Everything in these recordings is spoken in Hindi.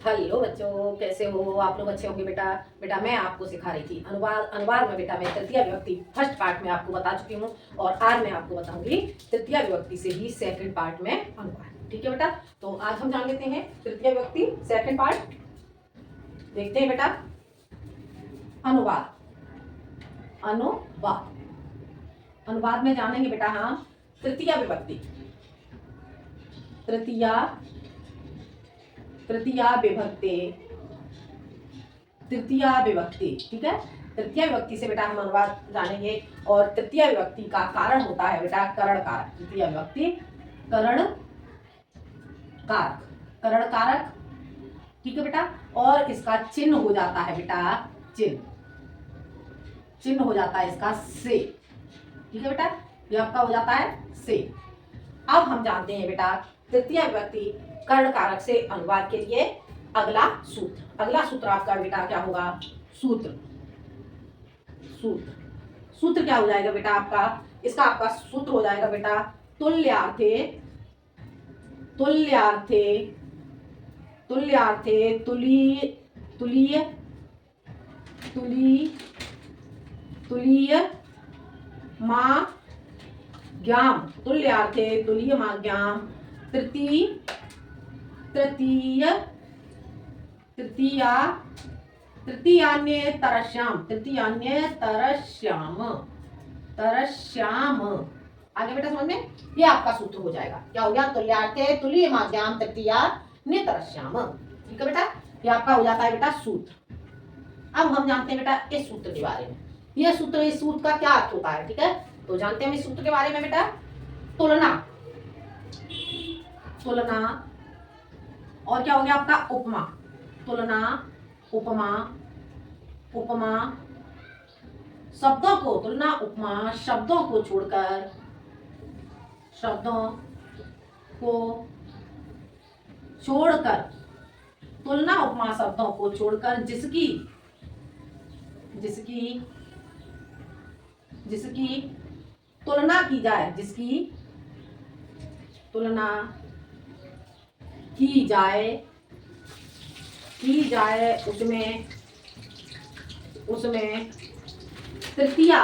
हेलो बच्चों, कैसे हो आप लोग? अच्छे होंगे बेटा। बेटा मैं आपको सिखा रही थी अनुवाद। अनुवाद में बेटा मैं तृतीय विभक्ति फर्स्ट पार्ट में आपको बता चुकी हूँ और आज मैं आपको बताऊंगी तृतीय विभक्ति से ही सेकंड पार्ट में अनुवाद। ठीक है बेटा, तो आज हम जान लेते हैं तृतीय विभक्ति सेकंड पार्ट। देखते हैं बेटा, अनुवाद। अनुवाद अनुवाद में जानेंगे बेटा हम तृतीय विभक्ति। तृतीय विभक्ति, तृतीय विभक्ति। ठीक है, तृतीय विभक्ति से बेटा हम अनुवाद जानेंगे और तृतीय विभक्ति का कारण होता है बेटा करण कारक। तृतीय विभक्ति करण कारक, करण कारक। ठीक है बेटा, और इसका चिन्ह हो जाता है बेटा चिन्ह हो जाता है इसका से। ठीक है बेटा, ये आपका हो जाता है से। अब हम जानते हैं बेटा तृतीय विभक्ति कर्ण कारक से अनुवाद के लिए अगला सूत्र। अगला सूत्र आपका बेटा क्या होगा? सूत्र क्या हो जाएगा बेटा आपका? इसका आपका सूत्र हो जाएगा बेटा तुल्यार्थे तुलीय माज्ञाम। तुल्यार्थे तुलीय माज्ञाम तरश्याम। आगे बेटा समझ में, ये आपका सूत्र हो जाएगा। क्या हो गया? तुल्यार्थे तुलीय माज्ञाम तृतीयान्य तरश्याम। ठीक है बेटा, ये आपका हो जाता है बेटा सूत्र। अब हम जानते हैं बेटा इस सूत्र के बारे में। इस सूत्र का क्या अर्थ होता है? ठीक है, तो जानते हैं इस सूत्र के बारे में बेटा। तुलना और क्या हो गया आपका? उपमा। तुलना, उपमा शब्दों को, तुलना उपमा शब्दों को छोड़कर तुलना उपमा शब्दों को छोड़कर जिसकी तुलना की जाए, जिसकी तुलना की जाए उसमें तृतीया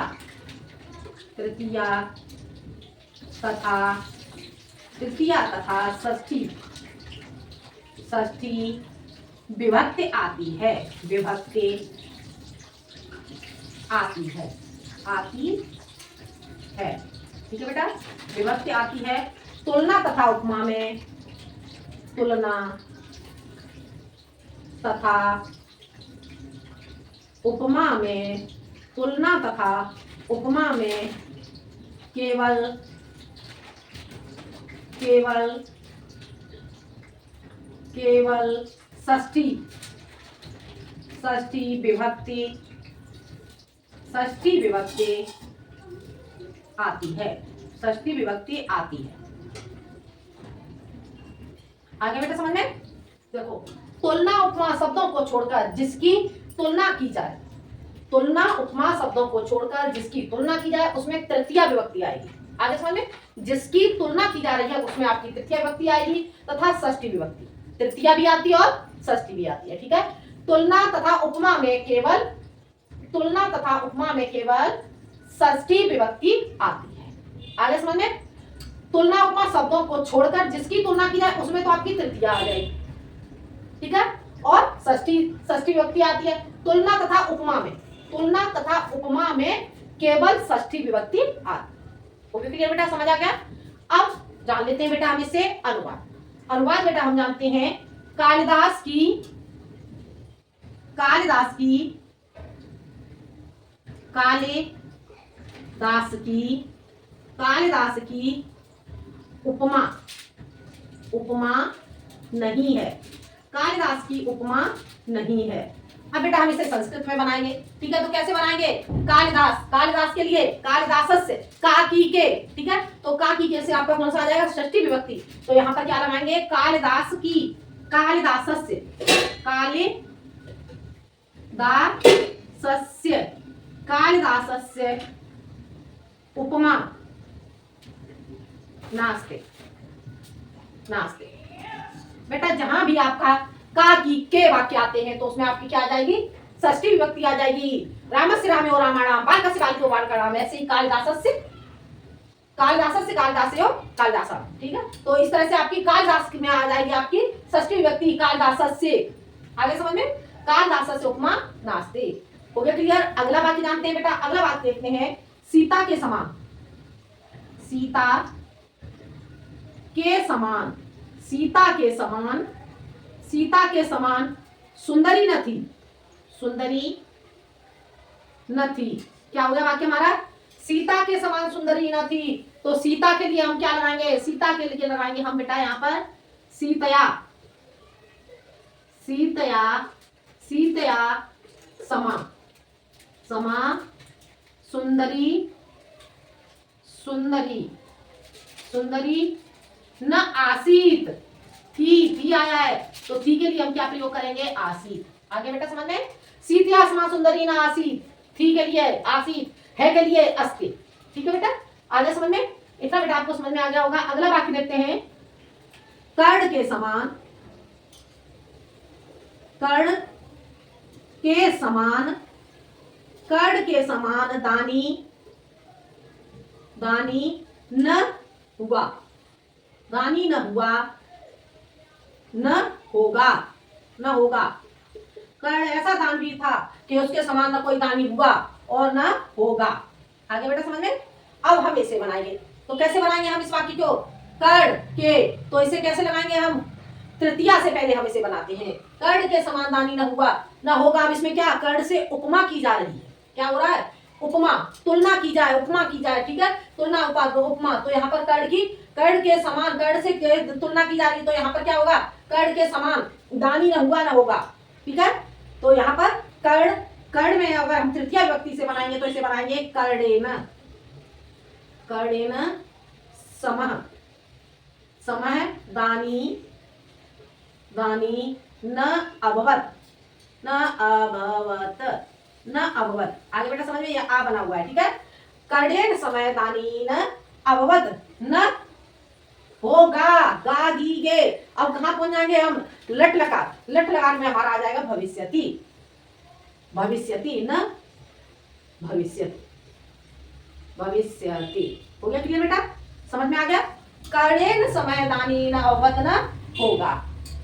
तथा षष्ठी विभक्ति आती है। ठीक है बेटा, विभक्ति आती है। तुलना तथा उपमा में तुलना तथा उपमा में केवल षष्ठी विभक्ति आती है। आगे बेटा समझ में, देखो तुलना उपमा शब्दों को छोड़कर जिसकी तुलना की जाए, तुलना उपमा शब्दों को छोड़कर जिसकी तुलना की जाए उसमें तृतीय विभक्ति आएगी। आगे समझ में, जिसकी तुलना की जा रही है उसमें आपकी तृतीय विभक्ति आएगी तथा षष्ठी विभक्ति। तृतीय भी आती है और षष्ठी भी आती है। ठीक है, तुलना तथा उपमा में केवल षष्ठी विभक्ति आती है। आगे समझ में, तुलना उपमा शब्दों को छोड़कर जिसकी तुलना की जाए उसमें तो आपकी तृतीय आ जाएगी। ठीक है, और षष्ठी विभक्ति आती है। तुलना तथा उपमा में केवल षष्ठी विभक्ति आती है। ओके क्लियर बेटा, समझ आ गया? अब जान लेते हैं बेटा हम इससे अनुवाद बेटा हम जानते हैं कालिदास की उपमा नहीं है। कालिदास की उपमा नहीं है। अब बेटा हम इसे संस्कृत में बनाएंगे। ठीक है, तो कैसे बनाएंगे? कालिदास के लिए कालिदासस्य का की के। ठीक है, तो का की के से आपका कौन सा आ जाएगा? षष्ठी विभक्ति। तो यहाँ पर क्या लगाएंगे? कालिदासस्य उपमा नास्ते। बेटा जहां भी आपका का की के वाक्य आते हैं तो उसमें आपकी क्या आ जाएगी, षष्ठी विभक्ति आ जाएगी। रामस्य रामे और रामाणाम, बालकस्य बालिको बालकाणाम, ऐसे ही कालिदासस्य कालिदासस्य कालिदासयो कालिदासा, ठीक है। तो इस तरह से आपकी कालिदास में आ जाएगी आपकी षष्ठी विभक्ति कालिदासस्य। आगे समझ में, कालिदासस्य उपमा नास्ते। हो गया क्लियर। अगला वाक्य जानते हैं बेटा, अगला वाक्य देखते हैं, सीता के समान, सीता के समान, सीता के समान, सीता के समान सुंदरी न थी, सुंदरी न थी। क्या हो गया वाक्य हमारा, सीता के समान सुंदरी न थी। तो सीता के लिए हम क्या लगाएंगे, सीता के लिए लगाएंगे हम बेटा यहां पर सीतया, सीतया, सीतया समा, समा सुंदरी, सुंदरी, सुंदरी न आसीत, थी आया है तो थी के लिए हम क्या प्रयोग करेंगे, आसीत। आगे बेटा समझ में, सीतया समा सुंदरी न आसीत, थी के लिए आसीत, है के लिए अस्ति। ठीक है बेटा, आगे समझ में, इतना बेटा आपको समझ में आ गया होगा। अगला वाक्य देखते हैं, कर्ण के समान, कर्ण के समान, कर्ण के समान दानी, दानी न हुआ, दानी न हुआ, न होगा, न होगा। कर्ण ऐसा दानवीर था कि उसके समान न कोई दानी हुआ और न होगा। आगे बेटा समझ में। अब हम इसे बनाएंगे, तो कैसे बनाएंगे हम इस वाक्य को, कर्ण के, तो इसे कैसे लगाएंगे हम, तृतीया से पहले हम इसे बनाते हैं। कर्ण के समान दानी न हुआ न होगा। अब इसमें क्या, कर्ण से उपमा की जा रही है, क्या हो रहा है, उपमा, तुलना की जाए, उपमा की जाए, ठीक है, तुलना उपमा। तो यहाँ पर कर्ण की, कर्ण के समान, कर्ण से तुलना की जा रही है, तो यहाँ पर क्या होगा, कर्ण के समान दानी न हुआ न होगा, ठीक है। तो यहाँ पर कर्ण, कर्ण में अगर हम तृतीया विभक्ति से बनाएंगे तो इसे बनाएंगे कर्णेन, कर्णेन समः, समः दानी, दानी न अभवत, न अभवत, न अभवत। आगे बेटा समझ में, ये आ बना हुआ है, ठीक है। कर्णेन समय दानी न अभवत, न होगा, गा गी गे। अब कहां पहुंच जाएंगे हम, लट लकार, लट लकार में हमारा आ जाएगा भविष्यति, भविष्यति न भविष्यति, भविष्यति। हो गया क्लियर बेटा, समझ में आ गया। कर्णेन समय दानी न अभवत न होगा।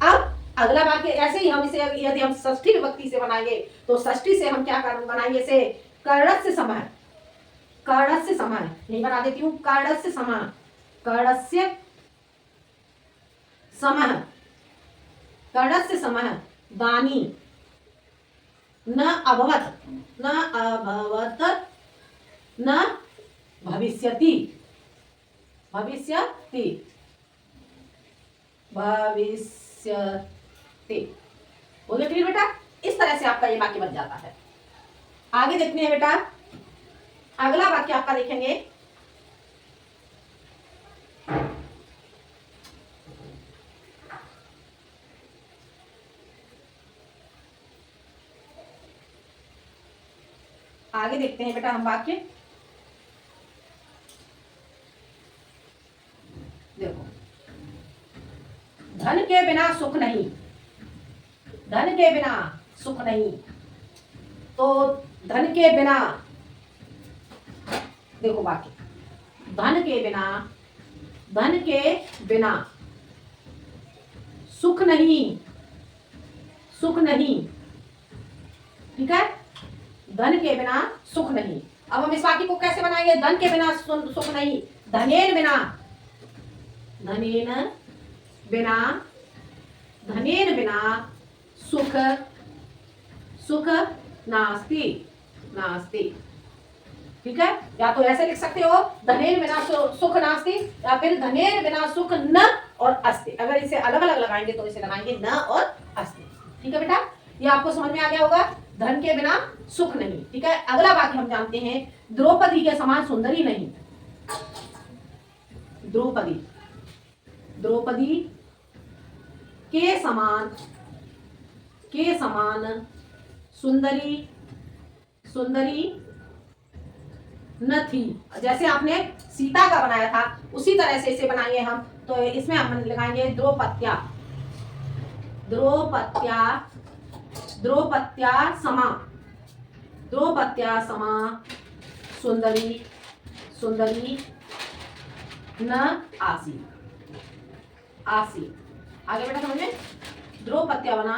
अब अगला वाक्य ऐसे ही हम इसे, यदि हम षष्ठी विभक्ति से बनाएंगे तो षष्ठी से हम क्या बनाएंगे इसे, कर्णस्य समय, कर्णस्य समय, यही बना देती हूं, कर्णस्य समय, कर्णस्य समय, कर्णस्य समय दानी न अभवत, न अभवत, न भविष्यति, भविष्यति, भविष्यति। हो गया क्लियर बेटा। इस तरह से आपका ये वाक्य बन जाता है। आगे देखते हैं बेटा, अगला वाक्य आपका देखेंगे, आगे देखते हैं बेटा हम वाक्य, देखो, धन के बिना सुख नहीं, धन के बिना सुख नहीं। तो धन के बिना, देखो वाक्य, धन के बिना, धन के बिना सुख नहीं, सुख नहीं, ठीक है, धन के बिना सुख नहीं। अब हम इस वाक्य को कैसे बनाएंगे, धन के बिना सुख नहीं, धनेन बिना, धनेन बिना, धनेन बिना सुख, सुख नास्ति, नास्ति, ठीक है। या तो ऐसे लिख सकते हो, धनेन बिना सुख नास्ति, या फिर धनेन बिना सुख न और अस्ति। अगर इसे अलग अलग लगाएंगे तो इसे लगाएंगे न और अस्ति, ठीक है बेटा। ये आपको समझ में आ गया होगा, धन के बिना सुख नहीं, ठीक है। अगला वाक्य हम जानते हैं, द्रौपदी के समान सुंदरी नहीं, द्रौपदी, द्रौपदी के समान, के समान सुंदरी, सुंदरी न थी। जैसे आपने सीता का बनाया था उसी तरह से इसे बनाएंगे हम, तो इसमें हम लगाएंगे द्रौपद्या, द्रौपद्या द्रौपद्या समा द्रौपद्या समा सुंदरी सुंदरी न आसीत् आसीत्। आगे बेटा समझ में, द्रौपद्या बना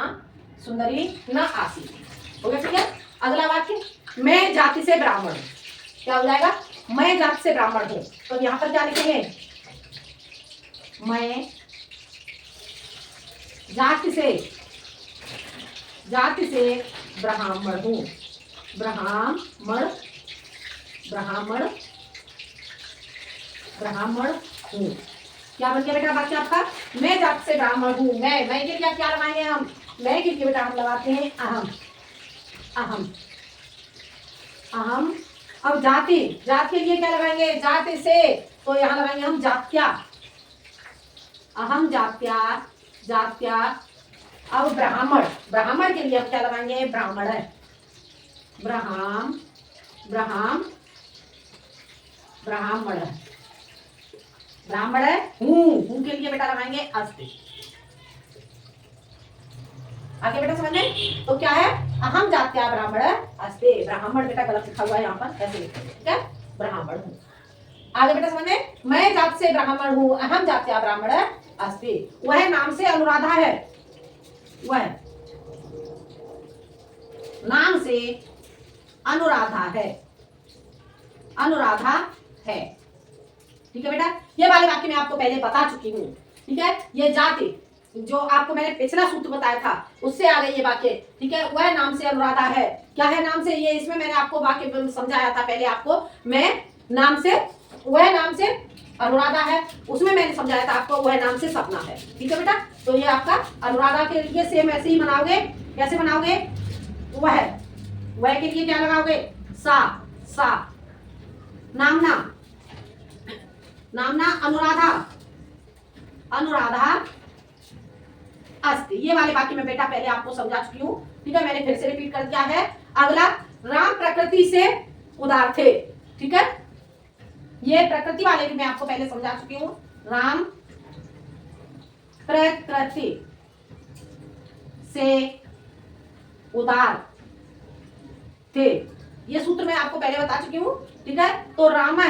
सुंदरी न आसीत्। हो गया ठीक है। अगला वाक्य, मैं जाति से ब्राह्मण हूं। क्या हो जाएगा, मैं जाति से ब्राह्मण हूं। तो यहां पर क्या लिखेंगे, मैं जाति से ब्राह्मण हूं। ब्राह्मण ब्राह्मण ब्राह्मण हूं। क्या बन गया बेटा वाक्य आपका, मैं जाति से ब्राह्मण हूं। मैं के लिए क्या लगाएंगे हम, मैं के लिए बेटा हम लगाते हैं अहम अहम अहम। अब जाति के लिए क्या लगाएंगे, जाति से, तो यहां लगाएंगे हम जात्या, अहम जात्या जात्या। अब ब्राह्मण के लिए हम क्या लगाएंगे, ब्राह्मण है, ब्राह्मण है। हूं के लिए बेटा लगाएंगे अस्ति। आगे बेटा समझ में, तो क्या है, अहम जात्या ब्राह्मण अस्ति। ब्राह्मण बेटा गलत लिखा हुआ है यहाँ पर, ऐसे लिखेंगे ठीक है, ब्राह्मण हूं। आगे बेटा समझ में, मैं जात से ब्राह्मण हूं, अहम जात्या ब्राह्मण अस्ति। वह नाम से अनुराधा है, वह नाम से अनुराधा है, अनुराधा है। ठीक है बेटा, ये वाले वाक्य मैं आपको पहले बता चुकी हूँ। ठीक है, ये जाति जो आपको मैंने पिछला सूत्र बताया था उससे आ गई ये वाक्य। ठीक है, वह नाम से अनुराधा है। क्या है नाम से, ये इसमें मैंने आपको वाक्य समझाया था पहले आपको, मैं नाम से, वह नाम से अनुराधा है, उसमें मैंने समझाया था आपको वह नाम से सपना है। ठीक है बेटा, तो ये आपका अनुराधा के लिए सेम ऐसे ही बनाओगे। कैसे बनाओगे, वह के लिए क्या लगाओगे, सा नामना अनुराधा अस्ति। ये वाले वाक्य में बेटा पहले आपको समझा चुकी हूँ। ठीक है, मैंने फिर से रिपीट कर दिया है। अगला, राम प्रकृति से उदार थे। ठीक है, ये प्रकृति वाले भी मैं आपको पहले समझा चुकी हूँ। राम प्रकृति से उदार थे, ये सूत्र मैं आपको पहले बता चुकी हूँ। ठीक है, तो राम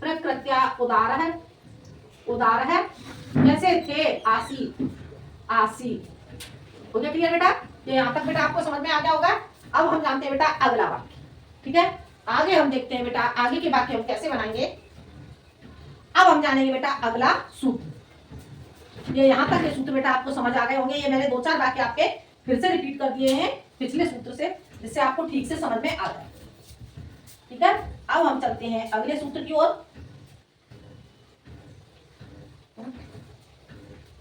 प्रकृत्या उदार है। जैसे थे आसी हो गया क्लियर बेटा, ये यहाँ तक बेटा आपको समझ में आ गया होगा। अब हम जानते हैं बेटा अगला वाक्य। ठीक है, आगे हम देखते हैं बेटा आगे के वाक्य हम कैसे बनाएंगे। अब हम जानेंगे बेटा अगला सूत्र। ये यहाँ तक ये सूत्र बेटा आपको समझ आ गए होंगे। ये मैंने 2-4 वाक्य आपके फिर से रिपीट कर दिए हैं पिछले सूत्र से, जिससे आपको ठीक से समझ में आ जाए। ठीक है, अब हम चलते हैं अगले सूत्र की ओर।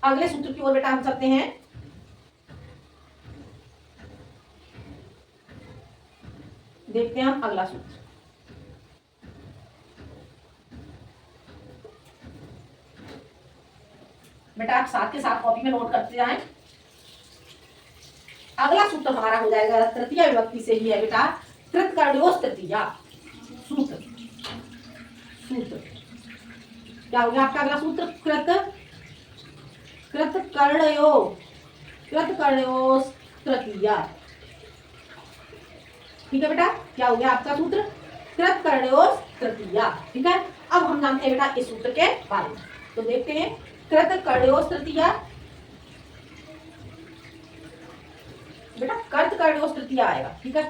अगले सूत्र की ओर बेटा हम चलते हैं। देखते हैं हम अगला सूत्र। बेटा आप साथ के साथ कॉपी में नोट करते जाएं। अगला सूत्र हमारा हो जाएगा तृतीया विभक्ति से ही है बेटा, कृतकर्णयोस् तृतीया सूत्र। क्या हो गया आपका अगला सूत्र, कृतकर्णयोस् तृतीया। ठीक है बेटा, क्या हो गया आपका सूत्र, कृतकर्णयोस् तृतीया। ठीक है, अब हम जानते हैं बेटा इस सूत्र के बारे में, तो देखते हैं। कृतकर्णयोस् तृतीया, बेटा कर्तकर्णयोस् तृतीया आएगा। ठीक है,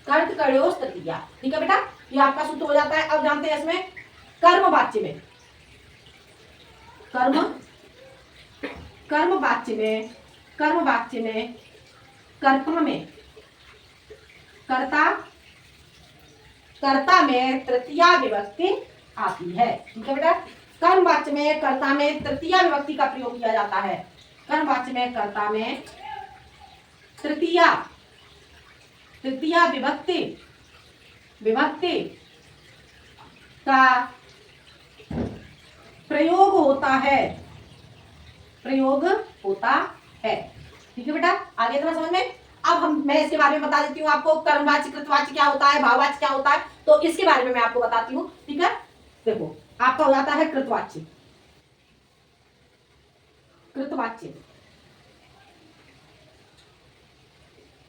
कर्तकर्णयोस् तृतीया। ठीक है बेटा, ये आपका सूत्र हो जाता है। अब जानते हैं इसमें कर्म वाच्य में, कर्म वाच्य में कर्म में कर्ता में तृतीया विभक्ति आती है। ठीक है बेटा, कर्म वाच्य में कर्ता में तृतीया विभक्ति का प्रयोग किया जाता है। कर्म वाच्य में कर्ता में तृतीया विभक्ति का प्रयोग होता है। ठीक है बेटा, आगे थोड़ा समझ में। अब मैं इसके बारे में बता देती हूँ आपको, कर्मवाच्य कृतवाच्य क्या होता है, भाववाच्य क्या होता है, तो इसके बारे में मैं आपको बताती हूँ। ठीक है, देखो आपका हो जाता है कृतवाच्य, कृतवाच्य,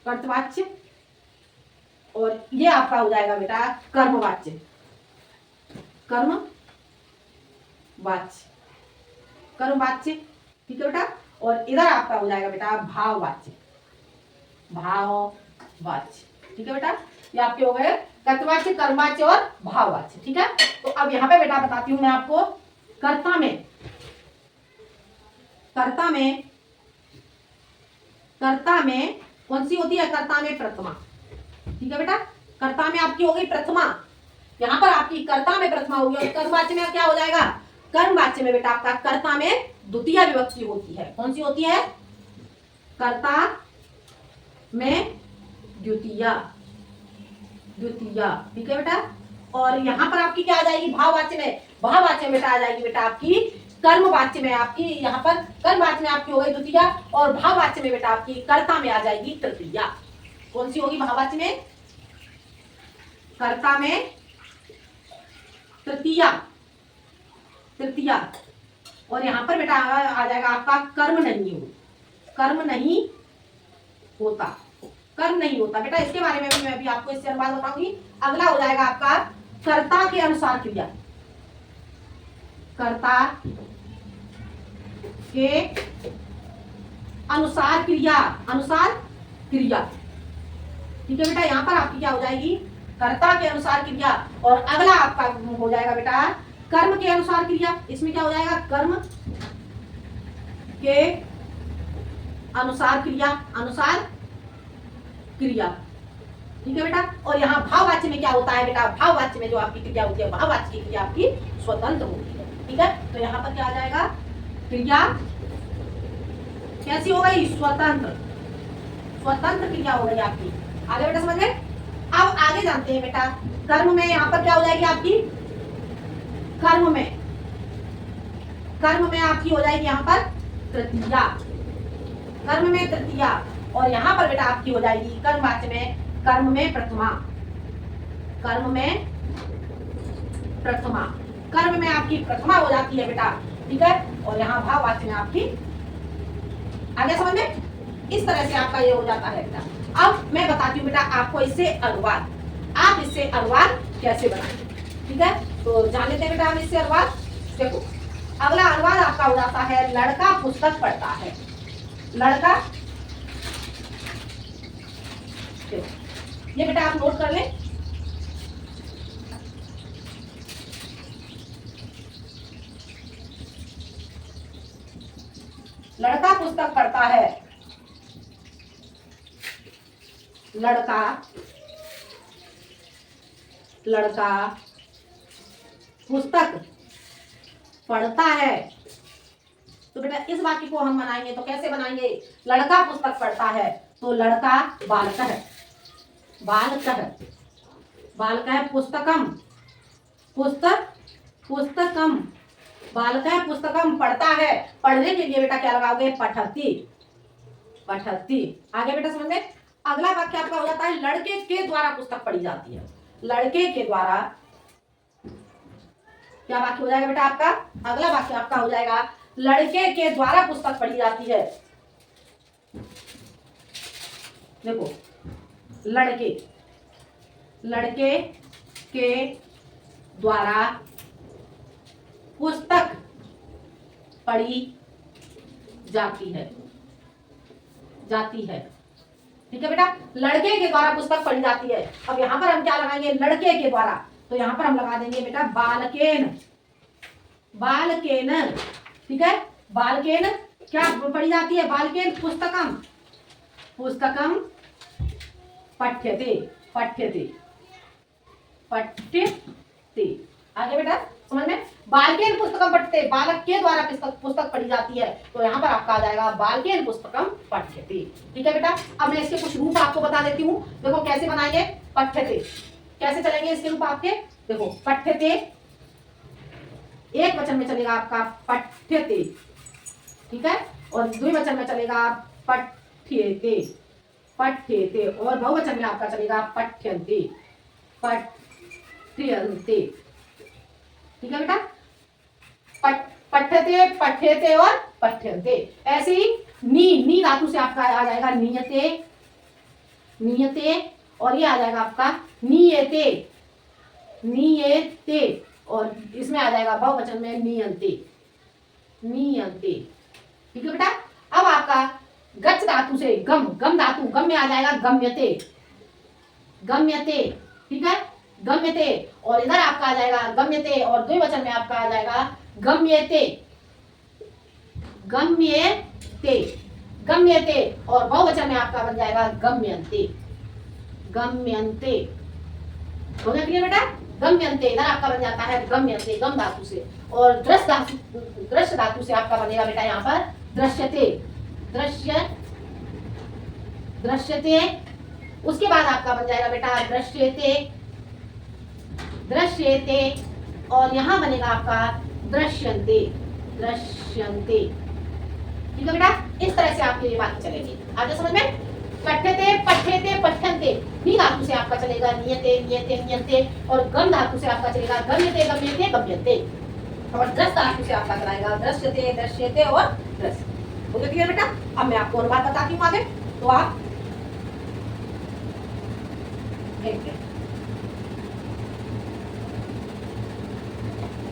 कर्तवाच्य, और ये आपका हो जाएगा बेटा कर्मवाच्य, कर्मवाच्य, कर्मवाच्य। ठीक है बेटा। और इधर आपका हो जाएगा बेटा भाववाच्य, भाववाच्य। ठीक है बेटा, ये आपके हो गए कर्तवाच्य, कर्मवाच्य और भाववाच्य। ठीक है। तो अब यहाँ पे बेटा बताती हूँ मैं आपको कर्ता में, कर्ता में, कर्ता में कौन सी होती है, कर्ता में प्रथमा। ठीक है बेटा, कर्ता में आपकी हो गई प्रथमा, यहाँ पर आपकी कर्ता में प्रथमा होगी। और कर्मवाच्य में क्या हो जाएगा, कर्मवाच्य में बेटा आपका कर्ता में द्वितीय विभक्ति होती है। कौन सी होती है, कर्ता में द्वितीय, द्वितीय। ठीक है बेटा। और यहाँ पर आपकी क्या आ जाएगी, भाववाच्य में, भाववाच्य में बेटा आ जाएगी बेटा आपकी कर्मवाच्य में, आपकी यहाँ पर कर्मवाच्य में आपकी हो गई द्वितीय, और भाववाच्य में बेटा आपकी कर्ता में आ जाएगी तृतीय। कौन सी होगी, भाववाच्य में, कर्ता में तृतीय, तृतीय। और यहाँ पर बेटा आ जाएगा आपका कर्म नहीं हो, कर्म नहीं होता, कर्म नहीं होता बेटा। इसके बारे में भी मैं अभी आपको इससे अनुवाद बताऊंगी। अगला हो जाएगा आपका कर्ता के अनुसार क्रिया, कर्ता के अनुसार क्रिया, अनुसार क्रिया। ठीक है बेटा, यहां पर आपकी क्या हो जाएगी, कर्ता के अनुसार क्रिया। और अगला आपका हो जाएगा बेटा कर्म के अनुसार क्रिया। इसमें क्या हो जाएगा, कर्म के अनुसार क्रिया, अनुसार क्रिया। ठीक है बेटा। और यहाँ भाववाच्य में क्या होता है बेटा, भाववाच्य में जो आपकी क्रिया होती है, भाववाच्य की क्रिया आपकी स्वतंत्र होती है। ठीक है। तो यहाँ पर क्या आ जाएगा, क्रिया कैसी हो गई, स्वतंत्र, स्वतंत्र क्रिया हो गई आपकी। आगे बेटा समझ गए। अब आगे जानते हैं बेटा कर्म में यहाँ पर क्या हो जाएगी आपकी, कर्म में, कर्म में आपकी हो जाएगी यहाँ पर तृतीया, कर्म में तृतीया। और यहाँ पर बेटा आपकी हो जाएगी कर्मवाच्य में, कर्म में प्रथमा, कर्म में प्रथमा, कर्म में आपकी प्रथमा हो जाती है बेटा। ठीक है। और यहाँ भाववाच्य में आपकी, आगे समझ में, इस तरह से आपका ये हो जाता है बेटा। अब मैं बताती हूँ बेटा आपको इससे अनुवाद, आप इससे अनुवाद कैसे बनाएंगे। ठीक है। तो जान लेते हैं बेटा हम इससे अनुवाद। देखो अगला अनुवाद आपका हो जाता है लड़का पुस्तक पढ़ता है, लड़का, ये बेटा आप नोट कर लें। लड़का पुस्तक पढ़ता है, लड़का, लड़का पुस्तक पढ़ता है। तो बेटा इस वाक्य को हम बनाएंगे तो कैसे बनाएंगे, लड़का पुस्तक पढ़ता है तो लड़का बालक है, बालक है, बालक है, पुस्तकम, पुस्तक, पुस्तकम, बालक है, पुस्तकम पढ़ता है। पढ़ने के लिए बेटा क्या लगाओगे, पठती, पठती। आगे बेटा समझ में। अगला वाक्य आपका हो जाता है लड़के के द्वारा पुस्तक पढ़ी जाती है, लड़के के द्वारा। क्या वाक्य हो जाएगा बेटा आपका, अगला वाक्य आपका हो जाएगा लड़के के द्वारा पुस्तक पढ़ी जाती है। देखो लड़के, लड़के के द्वारा पुस्तक पढ़ी जाती है, जाती है। ठीक है बेटा, लड़के के द्वारा पुस्तक पढ़ी जाती है। अब यहां पर हम क्या लगाएंगे, लड़के के द्वारा, तो यहां पर हम लगा देंगे बेटा बालकेन, बालकेन। ठीक है, बालकेन क्या पढ़ी जाती है, बालकेन पुस्तकम, पुस्तकम पठ्यते, पठ्यते, पठ्यते। आगे बेटा समझ में, बालकेन पुस्तकम पठ्यते, बालक के द्वारा पुस्तक पढ़ी जाती है। तो यहाँ पर आपका आ जाएगा बालकेन पुस्तकम पठ्यते। ठीक है बेटा। अब मैं इसके कुछ रूप आपको बता देती हूँ। देखो कैसे बनाएंगे, पठ्यते कैसे चलेंगे इसके रूप आपके। देखो पठ्यते एक वचन में चलेगा आपका पठ्यते, ठीक है, और द्विवचन में चलेगा पठ्यते, पठ्यते, और बहुवचन में आपका चलेगा पठ्यन्ते, पठ्यन्ते। ठीक है बेटा, पठ्यते, पठ्यते और पठ्यन्ते। ऐसे ही नी धातु से आपका आ जाएगा नियते, नियते, और ये आ जाएगा आपका नियते, नियते, और इसमें आ जाएगा बहुवचन में नियंते, नियंते। ठीक है बेटा। अब आपका गच्छ धातु से गम, गम धातु, गम में आ जाएगा गम्यते, गम्यते। ठीक है, गम्यते, और इधर आपका आ जाएगा गम्यते, और द्विवचन में आपका आ जाएगा गम्यते, गम्यते, गम्यते, और बहुवचन में आपका बन जाएगा गम्यन्ते, गम्यन्ते। हो गया क्लियर बेटा? गम्यन्ते इधर आपका बन जाता है गम्यन्ते, गम धातु से, और दृश्य धातु से आपका बनेगा बेटा यहाँ पर दृश्यते, दृश्य, दृश्यते। उसके बाद आपका बन जाएगा बेटा दृश्यते, दृश्यते, और यहाँ बनेगा आपका दृश्यन्ते, दृश्यन्ते। ठीक है बेटा, इस तरह से आपके ये बातें चलेंगी। आगे समझ में? पठ्यते, पठ्यते, पठ्यन्ते, नी धातु से आपका चलेगा नियते, नियते, नियन्ते, और गम धातु से आपका चलेगा गम्यते, गम्यते, गम्यन्ते, और दृश्य धातु से आपका चलाएगा दृश्यते, दृश्यते और दृश्य। हो गया क्लियर बेटा? अब मैं आपको और बात बताती हूँ आगे, तो आप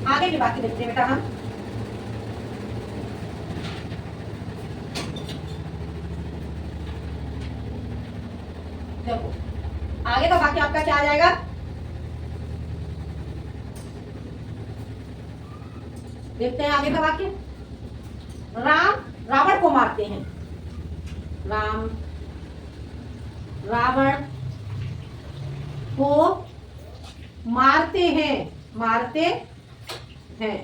आगे की बातें देखते हैं बेटा हम। देखो आगे का वाक्य आपका क्या आ जाएगा? देखते हैं आगे का वाक्य। राम रावण को मारते हैं, राम रावण को मारते हैं, मारते हैं।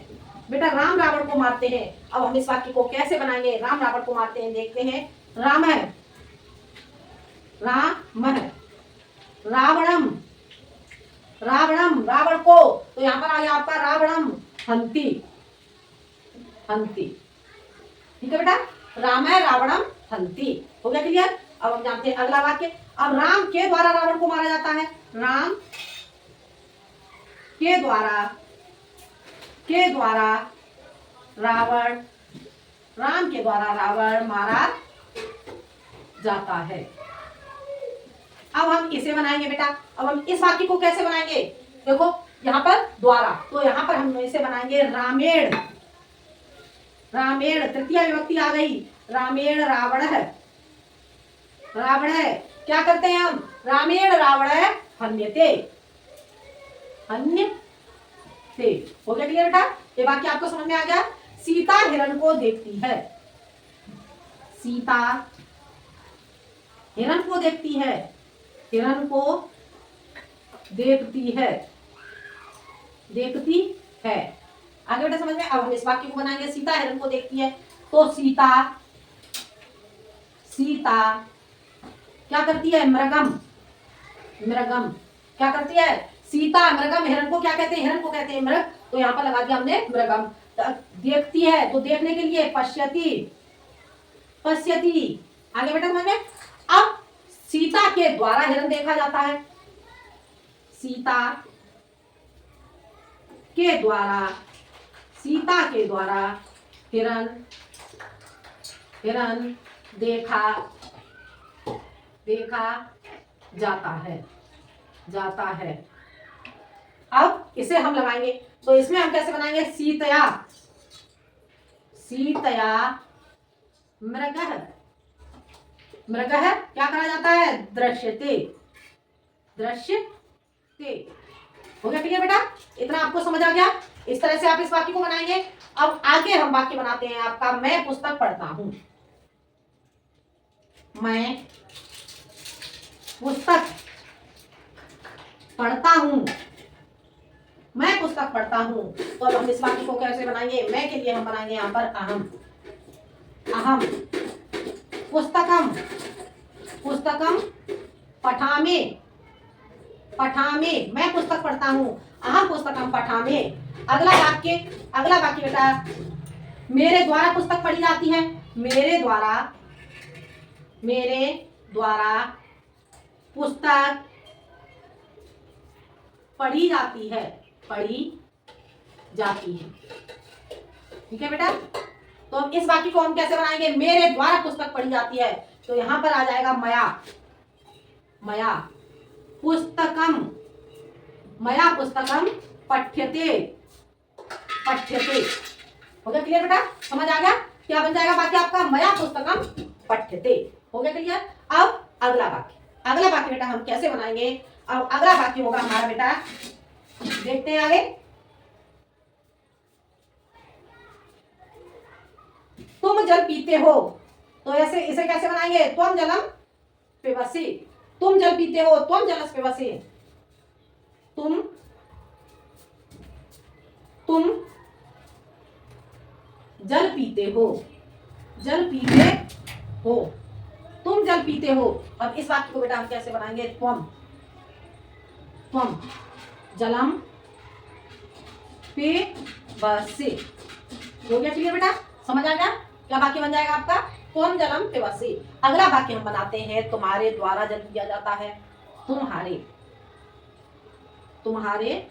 बेटा राम रावण को मारते हैं। अब हम इस वाक्य को कैसे बनाएंगे? राम रावण को मारते हैं, देखते हैं। राम है, राम है, रावणम, रावणम, रावण को, तो यहां पर आ गया आपका रावणम हंति, हंति। ठीक है बेटा, राम है, रावणम हंति। हो गया क्लियर? अब हम जानते हैं अगला वाक्य। अब राम के द्वारा रावण को मारा जाता है, राम के द्वारा, के द्वारा रावण, राम के द्वारा रावण मारा जाता है। अब हम इसे बनाएंगे बेटा। अब हम इस वाक्य को कैसे बनाएंगे? देखो यहाँ पर द्वारा, तो यहाँ पर हम इसे बनाएंगे रामेण, रामेण, तृतीय विभक्ति आ गई, रामेण रावण है, रावण है। क्या करते हैं हम? रामेण रावण हन्यते, हन्यते। हो गया क्लियर बेटा? ये वाक्य आपको समझ में आ गया? सीता हिरण को देखती है, सीता हिरण को देखती है, हिरण को देखती है, देखती है। आगे बेटा समझ में? अब हम इस वाक्य को बनाएंगे। सीता हिरण को देखती है, तो सीता, सीता क्या करती है? मृगम, मृगम क्या करती है? सीता मृगम, हिरण को क्या कहते हैं? हिरण को कहते हैं मृग, तो यहाँ पर लगा दिया हमने मृगम। देखती है, तो देखने के लिए पश्यति, पश्यति। आगे बेटा समझ में? अब सीता के द्वारा हिरण देखा जाता है, सीता के द्वारा, सीता के द्वारा हिरण, हिरण देखा, देखा जाता है, जाता है। अब इसे हम लगाएंगे, तो इसमें हम कैसे बनाएंगे? सीतया, सीतया मृगः, मृगः क्या करा जाता है? दृश्यते, दृश्यते। हो गया क्लियर बेटा? इतना आपको समझ आ गया? इस तरह से आप इस वाक्य को बनाएंगे। अब आगे हम वाक्य बनाते हैं आपका, मैं पुस्तक पढ़ता हूं, मैं पुस्तक पढ़ता हूं, मैं पुस्तक पढ़ता हूं। तो अब हम इस वाक्य को कैसे बनाएंगे? मैं के लिए हम बनाएंगे यहाँ पर अहम, अहम पुस्तकम, पुस्तकम पठामि, पठामि, मैं पुस्तक पढ़ता हूं, अहम पुस्तकम पठामि। अगला वाक्य, अगला वाक्य बेटा, मेरे द्वारा पुस्तक पढ़ी जाती है, मेरे द्वारा, मेरे द्वारा पुस्तक पढ़ी जाती है, पढ़ी जाती है। ठीक है बेटा, तो अब इस वाक्य को हम कैसे बनाएंगे? मेरे द्वारा पुस्तक पढ़ी जाती है, तो यहां पर आ जाएगा मया, मया पुस्तकम, मया पुस्तकम पठ्यते, पठ्यते। हो गया क्लियर बेटा? समझ आ गया? क्या बन जाएगा वाक्य आपका? मया पुस्तकम पठ्यते। हो गया क्लियर? अब अगला वाक्य, अगला वाक्य बेटा हम कैसे बनाएंगे? अब अगला वाक्य होगा हमारा बेटा, देखते हैं आगे। तुम जल पीते हो, तो ऐसे इसे कैसे बनाएंगे? त्वम जलम पिबसि, तुम जल पीते हो, त्वम जलस पिबसि, तुम जल पीते हो, जल पीते हो, तुम जल पीते हो। अब इस वाक्य को बेटा हम कैसे बनाएंगे? त्वम, त्वम जलम पिबसि। हो गया क्लियर बेटा? समझ आ गया? क्या वाक्य बन जाएगा आपका? त्वम जलम पिबसि। अगला वाक्य हम बनाते हैं, तुम्हारे द्वारा जल पिया जाता है, तुम्हारे, तुम्हारे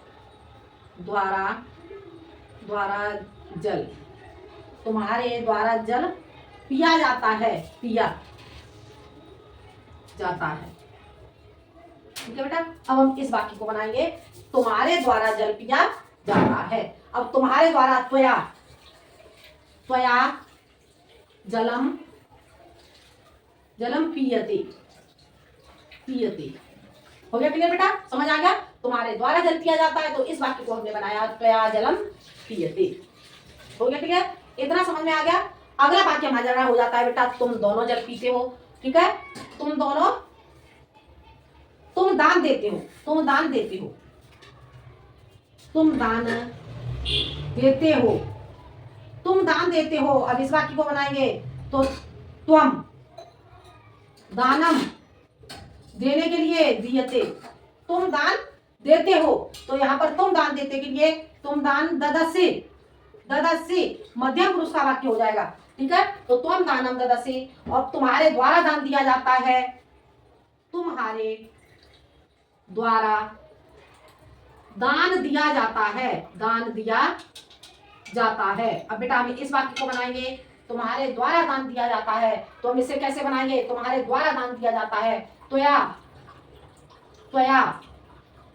द्वारा, द्वारा जल, तुम्हारे द्वारा जल पिया जाता है, पिया जाता है। ठीक है बेटा, अब हम इस वाक्य को बनाएंगे, तुम्हारे द्वारा जल पिया जाता है। अब तुम्हारे द्वारा, त्वया, त्वया जलम, जलम पीयते, पीयते। हो गया क्लियर बेटा? समझ आ गया? तुम्हारे द्वारा जल पिया जाता है, तो इस वाक्य को हमने बनाया त्वया जलम पीयते। हो गया क्लियर? इतना समझ में आ गया? अगला वाक्य हमारा हो जाता है बेटा, तुम दोनों जल पीते हो। ठीक है, तुम दोनों, तुम दान देते हो, तुम दान देते हो, तुम दान देते हो, तुम दान देते हो। अब इस वाक्य को बनाएंगे, तो त्वम दानम, देने के लिए, दीयते, तुम दान देते हो, तो यहां पर तुम दान देते के लिए तुम दान ददसि, ददसि मध्यम पुरुष का वाक्य हो जाएगा। ठीक है, तो तुम दानम ददसि, और तुम्हारे द्वारा दान दिया जाता है, तुम्हारे द्वारा दान दिया जाता है, दान दिया जाता है। अब बेटा हम इस वाक्य को बनाएंगे, तुम्हारे द्वारा दान दिया जाता है, तो हम इसे कैसे बनाएंगे? तुम्हारे द्वारा दान दिया जाता है, त्वया, त्वया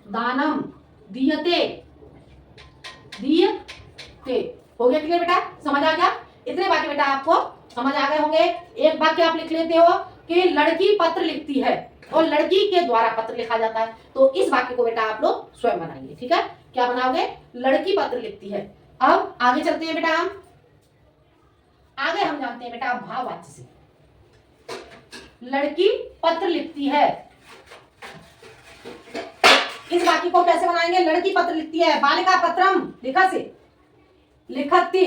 दानम दीयते, दीयते। हो गया क्लियर बेटा? समझ आ गया? इतने वाक्य बेटा आपको समझ आ गए होंगे। एक वाक्य आप लिख लेते हो कि लड़की पत्र लिखती है और लड़की के द्वारा पत्र लिखा जाता है, तो इस वाक्य को बेटा आप लोग स्वयं बनाएंगे। ठीक है, क्या बनाओगे? लड़की पत्र लिखती है। अब आगे चलते हैं बेटा, हम आगे हम जानते हैं बेटा भाववाच्य से। लड़की पत्र लिखती है, इस वाक्य को कैसे बनाएंगे? लड़की पत्र लिखती है, बालिका पत्रम, लिखा से, लिखती,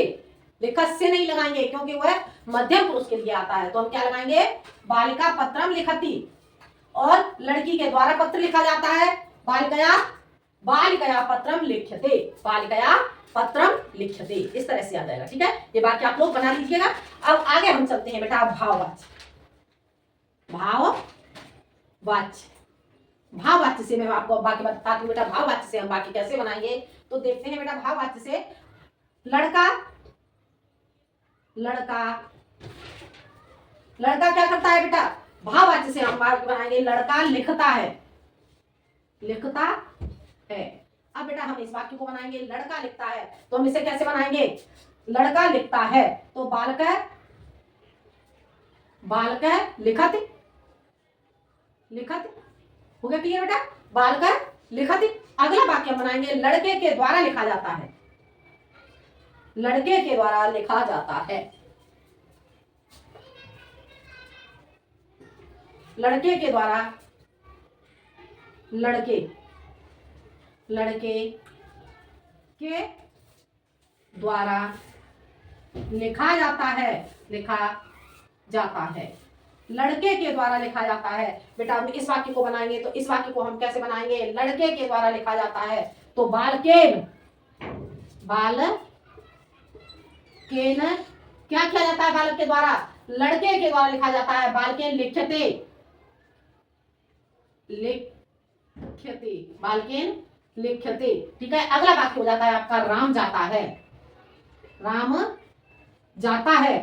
लिखत से नहीं लगाएंगे क्योंकि वह मध्यम पुरुष के लिए आता है, तो हम क्या लगाएंगे? बालिका पत्रम लिखती, और लड़की के द्वारा पत्र लिखा जाता है, बालिकया, बालिकया पत्रम लिख्यते, बालिकया पत्रम लिख्यते। इस तरह से आ जाएगा। ठीक है, ये वाक्य आप लोग बना लीजिएगा। अब आगे हम चलते हैं बेटा भाववाच्य, भाववाच्य, भाववाच्य से मैं आपको वाक्य बताती हूँ बेटा। भाववाच्य से हम वाक्य कैसे बनाएंगे, तो देखते हैं बेटा। भाववाच्य से लड़का, लड़का, लड़का क्या करता है बेटा? भाववाच्य से हम वाक्य बनाएंगे, लड़का लिखता है, लिखता है। अब बेटा हम इस वाक्य को बनाएंगे, लड़का लिखता है, तो हम इसे कैसे बनाएंगे? लड़का लिखता है, तो बालक, बालक लिखत, लिखत। हो गया क्लियर बेटा? बालक लिखत। अगला वाक्य बनाएंगे, लड़के के द्वारा लिखा जाता है, लड़के के द्वारा लिखा जाता है, लड़के के द्वारा, लड़के, लड़के के द्वारा लिखा जाता है, लिखा जाता है, लड़के के द्वारा लिखा जाता है। बेटा हम इस वाक्य को बनाएंगे, तो इस वाक्य को हम कैसे बनाएंगे? लड़के के द्वारा लिखा जाता है, तो बालकेन, बालकेन क्या किया जाता है? बालक के द्वारा, लड़के के द्वारा लिखा जाता है, बालकेन लिख्यते, लिख्यते, बालकेन लिख्यते। ठीक है, अगला वाक्य हो जाता है आपका राम जाता है। राम जाता है,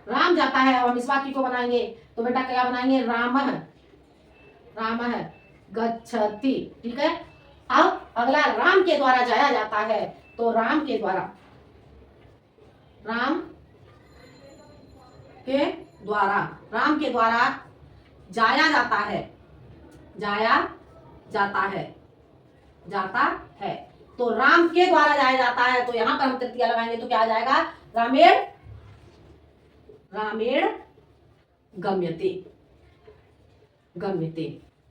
राम जाता है। अब हम इस वाक्य को बनाएंगे तो बेटा क्या बनाएंगे, रामः, रामः गच्छति। ठीक है, अब अगला राम के द्वारा जाया जाता है, तो राम के द्वारा, राम के द्वारा, राम के द्वारा जाया जाता है, जाया जाता है, जाता है। तो राम के द्वारा जाया जाता है, तो यहां पर हम तृतीया लगाएंगे तो क्या आ जाएगा, रामेण, रामेण गम्यते, गम्यते।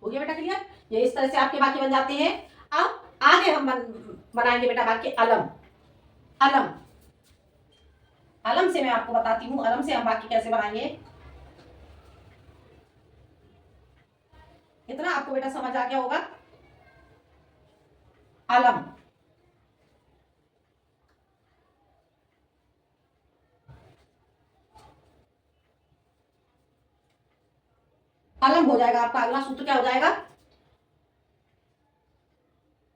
हो गया बेटा क्लियर। ये इस तरह से आपके वाक्य बन जाते हैं। अब आगे हम बनाएंगे बेटा वाक्य अलम। अलम, अलम से मैं आपको बताती हूं, अलम से हम वाक्य कैसे बनाएंगे। इतना आपको बेटा समझ आ गया होगा। अलम, अलम हो जाएगा आपका अगला सूत्र, क्या हो जाएगा,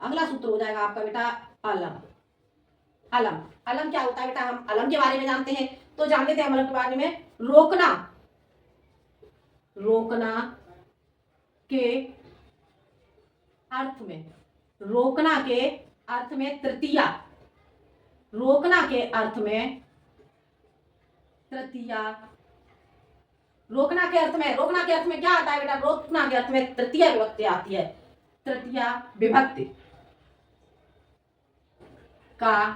अगला सूत्र हो जाएगा आपका बेटा अलम। अलम, अलम क्या होता है बेटा, हम अलम के बारे में जानते हैं, तो जान लेते हैं अलम के बारे में। रोकना, रोकना के अर्थ में, रोकना के अर्थ में तृतीया, रोकना के अर्थ में तृतीया, रोकना के अर्थ में, रोकना के अर्थ में क्या आता है बेटा, रोकना के अर्थ में तृतीया विभक्ति आती है। तृतीया विभक्ति का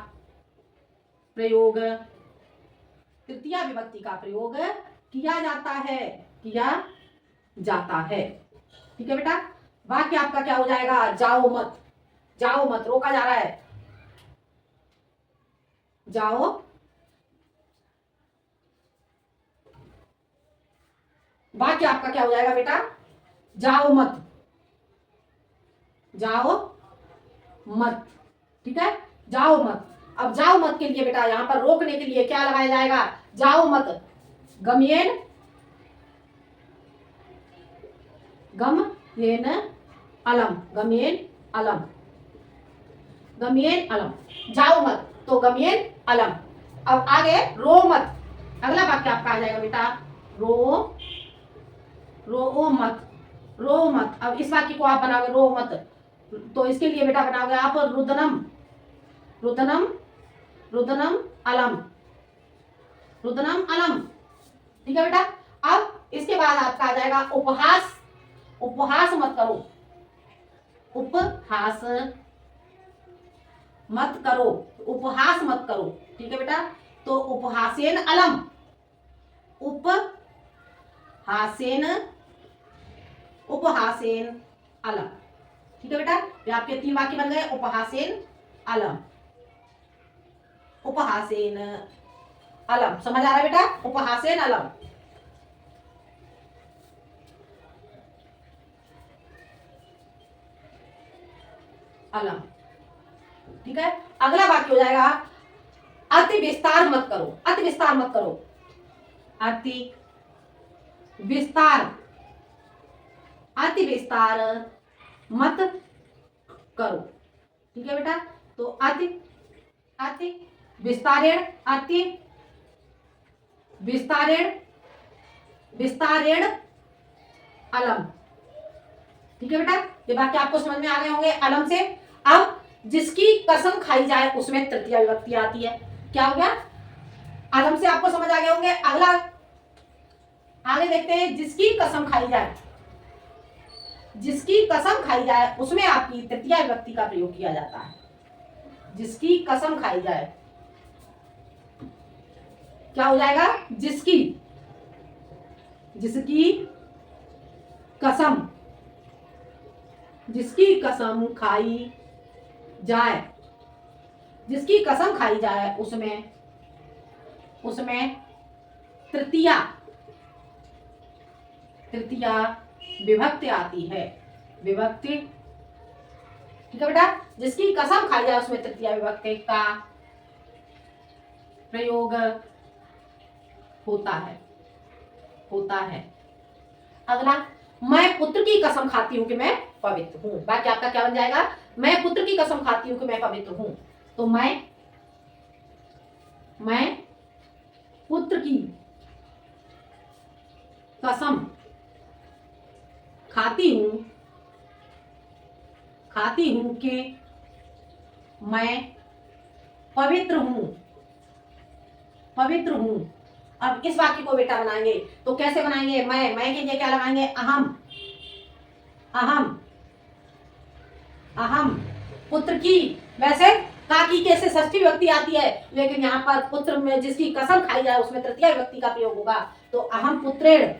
प्रयोग, तृतीया विभक्ति का प्रयोग किया जाता है, किया जाता है। ठीक है बेटा, वाक्य आपका क्या हो जाएगा, जाओ मत, जाओ मत, रोका जा रहा है, जाओ वाक्य आपका क्या हो जाएगा बेटा, जाओ मत, जाओ मत। ठीक है, जाओ मत। अब जाओ मत के लिए बेटा यहां पर रोकने के लिए क्या लगाया जाएगा, जाओ मत, गम्येन, गम्येन अलम, गम्येन अलम, गम्येन अलम, जाओ मत तो गम्येन अलम। अब आगे रो मत, अगला वाक्य आपका आ जाएगा बेटा रो, रो मत, रो मत। अब इस वाक्य को आप बनाओगे रो मत, तो इसके लिए बेटा बनाओगे आप रुदनम, रुदनम, रुदनम अलम, रुदनम अलम। ठीक है बेटा, अब इसके बाद आपका आ जाएगा उपहास, उपहास मत करो, उपहास मत करो, उपहास मत करो। ठीक है बेटा, तो उपहासेन अलम, उपहासेन, उपहासेन अलम। ठीक है बेटा, ये आपके 3 वाक्य बन गए, उपहासेन अलम, उपहासेन अलम। समझ आ रहा है बेटा, उपहासेन अलम। अलम। ठीक है, अगला वाक्य हो जाएगा अति विस्तार मत करो, अति विस्तार मत करो, अति विस्तार, अति विस्तार मत करो। ठीक है बेटा, तो अति, अति विस्तारेण, अति विस्तारेण, विस्तारेण अलम। ठीक है बेटा, ये वाक्य आपको समझ में आ गए होंगे अलम से। अब जिसकी कसम खाई जाए उसमें तृतीया विभक्ति आती है। क्या हो गया, अलम से आपको समझ आ गए होंगे। अगला आगे देखते हैं, जिसकी कसम खाई जाए, जिसकी कसम खाई जाए उसमें आपकी तृतीया विभक्ति का प्रयोग किया जाता है। जिसकी कसम खाई जाए क्या हो जाएगा, जिसकी, जिसकी कसम, जिसकी कसम खाई जाए, जिसकी कसम खाई जाए उसमें, उसमें तृतीया, तृतीया विभक्ति आती है, विभक्ति। ठीक है बेटा, जिसकी कसम खाई जाए उसमें तृतीया विभक्ति का प्रयोग होता है, होता है। अगला, मैं पुत्र की कसम खाती हूं कि मैं पवित्र हूं। वाक्य आपका क्या बन जाएगा, मैं पुत्र की कसम खाती हूं कि मैं पवित्र हूं। तो मैं पुत्र की कसम खाती हूं कि मैं पवित्र हूं। अब इस वाक्य को बेटा बनाएंगे तो कैसे बनाएंगे? मैं के लिए क्या लगाएंगे? अहम पुत्र की। वैसे काकी के से षष्ठी विभक्ति आती है, लेकिन यहाँ पर पुत्र में जिसकी कसम खाई जाए उसमें तृतीय विभक्ति का प्रयोग होगा। तो अहम पुत्रेण,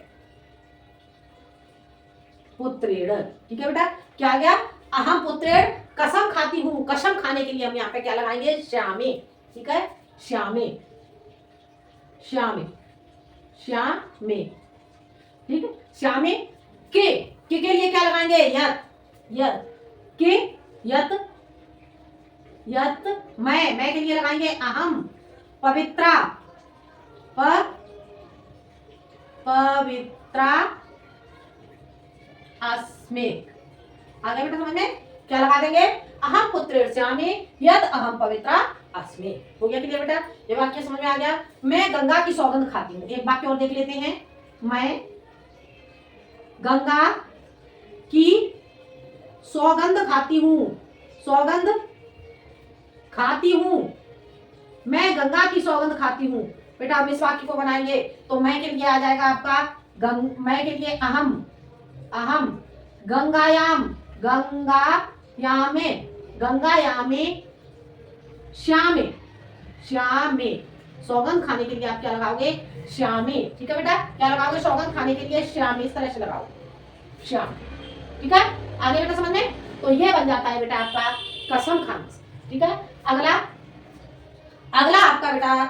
ठीक है बेटा। क्या आ गया? अहम पुत्रेण कसम खाती हूं। कसम खाने के लिए हम यहाँ पे क्या लगाएंगे? श्यामे। ठीक है, श्यामे। ठीक है, श्यामे के लिए क्या लगाएंगे? यत मैं के लिए लगाएंगे अहम पवित्रा अस्मे। आ गया बेटा समझ में? क्या लगा देंगे? अहम पुत्रेण श्यामे यद अहम पवित्रा अस्मे। हो गया क्लियर बेटा? ये वाक्य समझ में आ गया? मैं गंगा की सौगंध खाती हूँ। एक वाक्य और देख लेते हैं। मैं गंगा की सौगंध खाती हूँ। मैं गंगा की सौगंध खाती हूँ। बेटा हम इस वाक्य को बनाएंगे तो मैं के लिए आ जाएगा आपका मैं के लिए अहम गंगायामे श्यामे। सौगंध खाने के लिए आप क्या लगाओगे? श्यामे। ठीक है बेटा, क्या लगाओगे? सौगंध खाने के लिए श्यामे। इस तरह से लगाओ, श्याम। ठीक है, आगे बेटा समझ में? तो ये बन जाता है बेटा आपका कसम खाने से। ठीक है, अगला आपका बेटा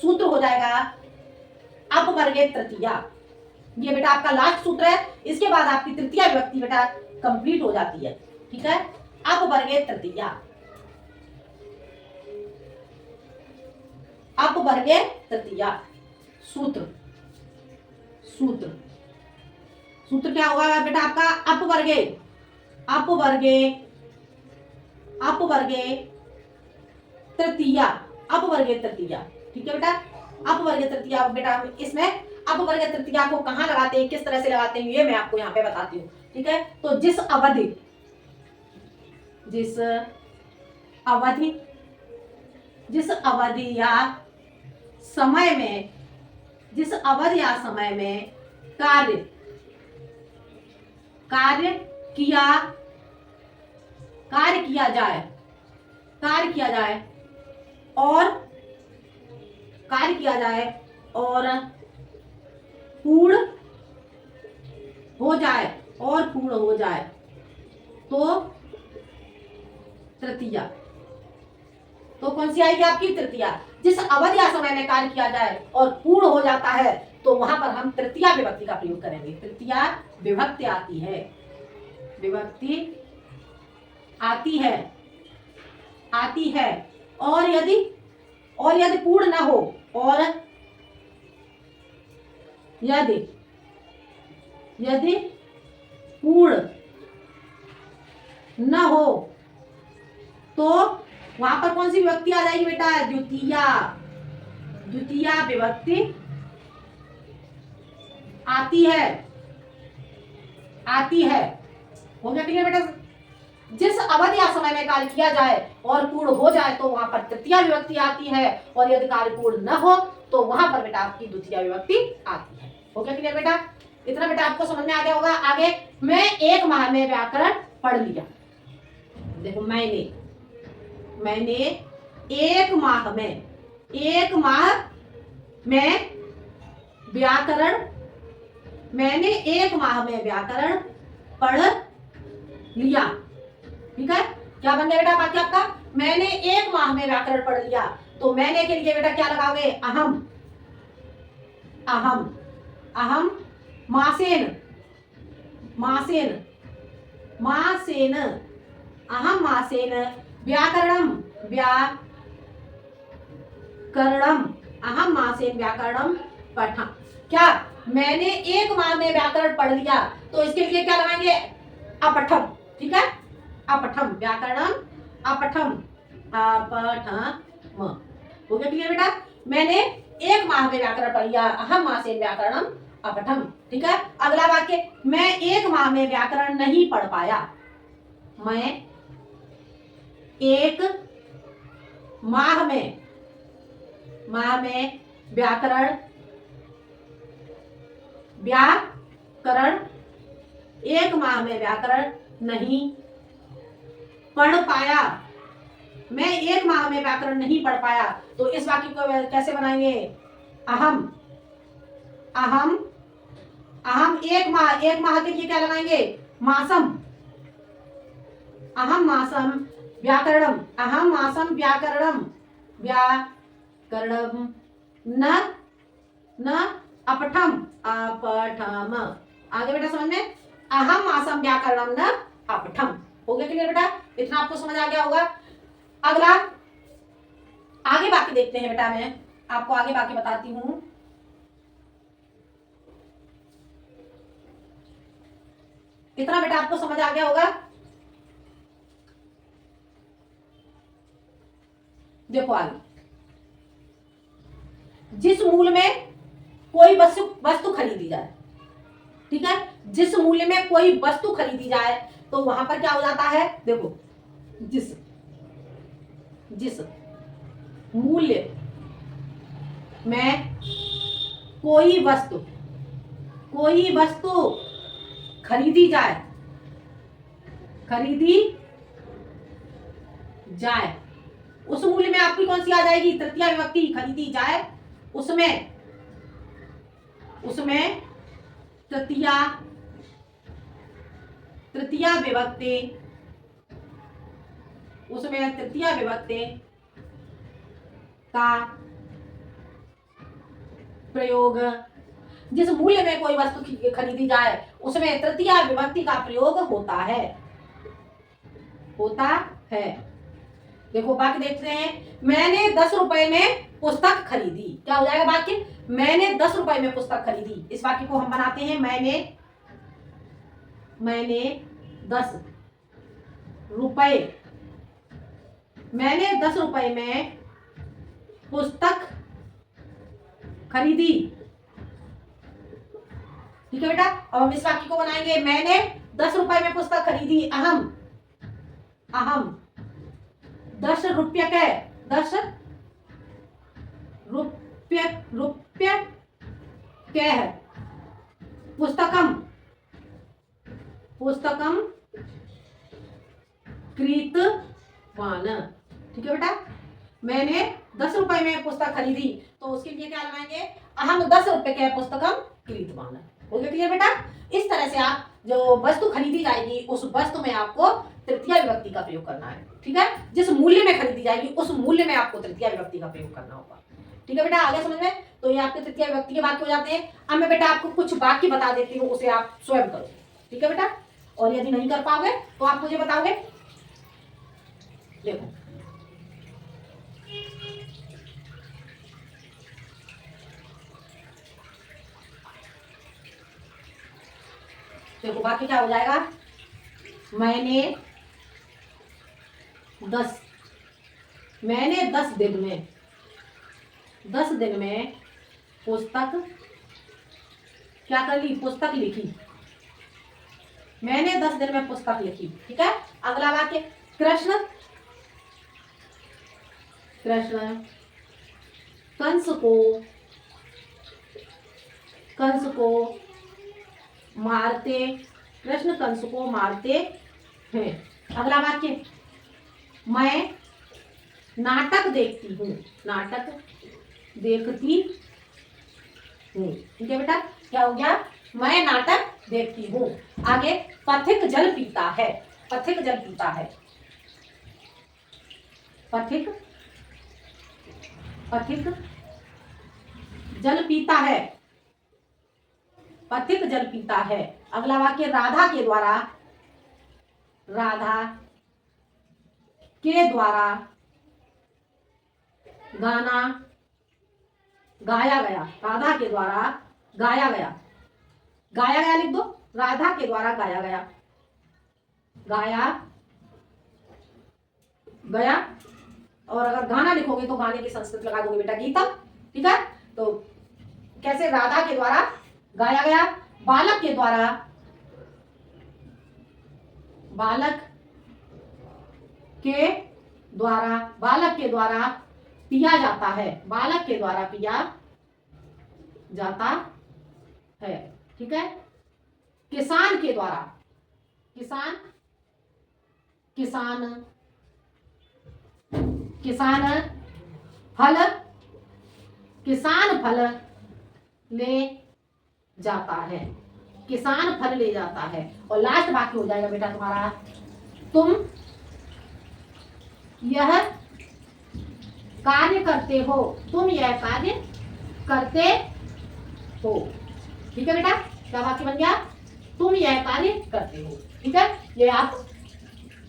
सूत्र हो जाएगा अपवर्गे तृतीया। ये बेटा आपका लास्ट सूत्र है। इसके बाद आपकी तृतीया विभक्ति बेटा कंप्लीट हो जाती है। ठीक है, अपवर्गे तृतीया सूत्र क्या होगा बेटा आपका? अपवर्गे तृतीया। ठीक है बेटा, अपवर्गे तृतीया। बेटा इसमें अपवर्गे तृतीया को कहां लगाते हैं, किस तरह से लगाते हैं, ये मैं आपको यहाँ पे बताती हूँ। ठीक है, तो जिस अवधि या समय में कार्य किया जाए और पूर्ण हो जाए तो तृतीया। तो कौन सी आएगी आपकी? तृतीया। जिस अवधि या समय में कार्य किया जाए और पूर्ण हो जाता है तो वहां पर हम तृतीया विभक्ति का प्रयोग करेंगे। तृतीया विभक्ति आती है और यदि पूर्ण न हो, और यदि पूर्ण न हो तो वहां पर कौन सी विभक्ति आ जाएगी बेटा? द्वितीया विभक्ति आती है। हो गया क्लियर बेटा? जिस अवधि या समय में कार्य किया जाए और पूर्ण हो जाए तो वहां पर तृतीया विभक्ति आती है, और यदि कार्य पूर्ण न हो तो वहां पर बेटा आपकी द्वितीया विभक्ति आती है। हो गया क्लियर बेटा? इतना बेटा आपको समझ में आ गया होगा। आगे मैं 1 माह में व्याकरण पढ़ लिया। देखो मैंने 1 माह में व्याकरण पढ़ लिया। ठीक है, क्या बन गया बेटा वाक्य आपका? मैंने 1 माह में व्याकरण पढ़ लिया। तो मैंने के लिए बेटा क्या लगाओगे? अहम मासेन अहम मासेन व्याकरणम अहम मासेन व्याकरणम पठा। क्या? मैंने 1 माह में व्याकरण पढ़ लिया, तो इसके लिए क्या लगाएंगे? अपठम। ठीक है, अपठम, व्याकरणम अपठम, अपठम। हो गया क्लियर बेटा? मैंने 1 माह में व्याकरण पढ़ लिया, अहम मासेन व्याकरणम अपठम। ठीक है, अगला वाक्य, मैं 1 माह में व्याकरण नहीं पढ़ पाया। मैं 1 माह में व्याकरण 1 माह में व्याकरण नहीं पढ़ पाया। मैं 1 माह में व्याकरण नहीं पढ़ पाया, तो इस वाक्य को कैसे बनाएंगे? अहम, अहम, अहम 1 माह के लिए क्या लगाएंगे? मासम, अहम मासम व्याकरणम, अहम मासम व्याकरणम, व्याकरणम न अपठम, अपठम। आगे बेटा समझ में? अहम मासम व्याकरणम न अपठम। हो गया क्लियर बेटा? इतना आपको समझ आ गया होगा। अगला आगे बाकी देखते हैं बेटा, मैं आपको आगे बाकी बताती हूं। इतना बेटा आपको समझ आ गया होगा। देखो आगे, जिस मूल्य में कोई वस्तु खरीदी जाए, ठीक है, जिस मूल्य में कोई वस्तु खरीदी जाए तो वहां पर क्या हो जाता है? देखो, जिस मूल्य में कोई वस्तु खरीदी जाए, उस मूल्य में आपकी कौन सी आ जाएगी? तृतीया विभक्ति। खरीदी जाए, उसमें तृतीया विभक्ति का प्रयोग। जिस मूल्य में कोई वस्तु खरीदी जाए उसमें तृतीया विभक्ति का प्रयोग होता है। देखो वाक्य देखते हैं, मैंने 10 रुपए में पुस्तक खरीदी। क्या हो जाएगा वाक्य? मैंने 10 रुपए में पुस्तक खरीदी। इस वाक्य को हम बनाते हैं, मैंने 10 रुपए में पुस्तक खरीदी। ठीक है बेटा, अब हम इस वाक्य को बनाएंगे, मैंने 10 रुपए में पुस्तक खरीदी। अहम 10 रुपये के 10 रुपये के पुस्तकम कृतवान। ठीक है बेटा, मैंने 10 रुपए में पुस्तक खरीदी, तो उसके लिए क्या लगाएंगे? अहम 10 रुपए के पुस्तकम कृतवान। हो गया क्लियर बेटा? इस तरह से आप जो वस्तु खरीदी जाएगी उस वस्तु में आपको तृतीया विभक्ति का प्रयोग करना है। ठीक है, जिस मूल्य में खरीदी जाएगी उस मूल्य में आपको तृतीया विभक्ति का प्रयोग करना होगा। ठीक है बेटा, आगे समझ में? तो ये आपके तृतीया विभक्ति के वाक्य हो जाते हैं। अब मैं बेटा आपको कुछ वाक्य बता देती हूँ, उसे आप स्वयं करो। ठीक है बेटा, और यदि नहीं कर पाओगे तो आप मुझे बताओगे। देखो, वाक्य क्या हो जाएगा? मैंने 10 दिन में पुस्तक क्या कर ली? पुस्तक लिखी। मैंने 10 दिन में पुस्तक लिखी। ठीक है, अगला वाक्य, कृष्ण कंस को मारते, कृष्ण कंस को मारते हैं। अगला वाक्य, मैं नाटक देखती हूँ। ठीक है बेटा, क्या हो गया? मैं नाटक देखती हूँ। आगे, पथिक जल पीता है। पथिक जल पीता है। पथिक जल पीता है। पथिक जल पीता है। अगला वाक्य, राधा के द्वारा गाना गाया गया। राधा के द्वारा गाया गया लिख दो। राधा के द्वारा गाया गया, और अगर गाना लिखोगे तो गाने की संस्कृत लगा दोगे बेटा गीतम। ठीक है, तो कैसे राधा के द्वारा गाया गया, बालक के द्वारा, बालक के द्वारा, बालक के द्वारा पिया जाता है, बालक के द्वारा पिया जाता है। ठीक है, किसान के द्वारा, किसान, किसान, किसान फल, किसान फल ले जाता है, किसान फल ले जाता है। और लास्ट वाक्य हो जाएगा बेटा तुम्हारा, तुम यह कार्य करते हो, तुम यह कार्य करते हो। ठीक है बेटा, क्या वाक्य बन गया, तुम यह कार्य करते हो। ठीक है, ये आप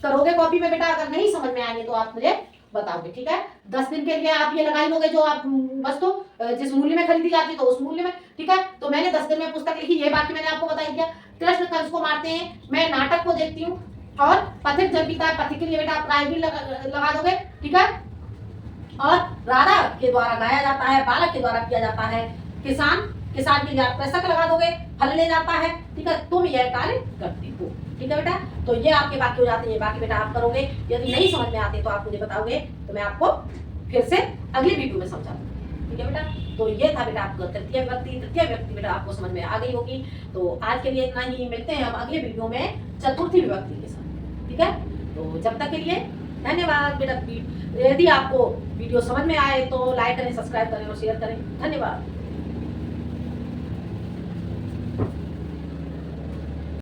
करोगे कॉपी में बेटा, अगर नहीं समझ में आएंगे तो आप मुझे बताओगे। ठीक है, 10 दिन के लिए आप ये लगाई लोगे जो आप वस्तु जिस मूल्य में खरीदी जाती है तो उस मूल्य में। ठीक है, तो मैंने 10 दिन में पुस्तक लिखी, ये बाकी मैंने आपको बता दिया। कृष्ण कंस को मारते हैं, मैं नाटक को देखती हूँ, और पथिक जल पीता है, पथिक के लिए बेटा आप रायगिर लगा दोगे। ठीक है, और राधा के द्वारा गाया जाता है, बालक के द्वारा किया जाता है, किसान, किसान के लिए आप कृषक लगा दोगे, फल ले जाता है। ठीक है, तुम यह कार्य करते हो। ठीक है बेटा, तो ये आपके वाक्य हो जाते हैं, बाकी बेटा आप करोगे। यदि नहीं समझ में आते तो आप मुझे बताओगे, तो मैं आपको फिर से अगली वीडियो में समझा दूंगी। ठीक है बेटा, तो ये था बेटा आपका तृतीय विभक्ति बेटा आपको समझ में आ गई होगी। तो आज के लिए इतना ही, मिलते हैं अब अगले वीडियो में चतुर्थी विभक्ति के साथ। ठीक है, तो जब तक के लिए धन्यवाद बेटा। यदि आपको वीडियो समझ में आए तो लाइक करें, सब्सक्राइब करें और शेयर करें। धन्यवाद।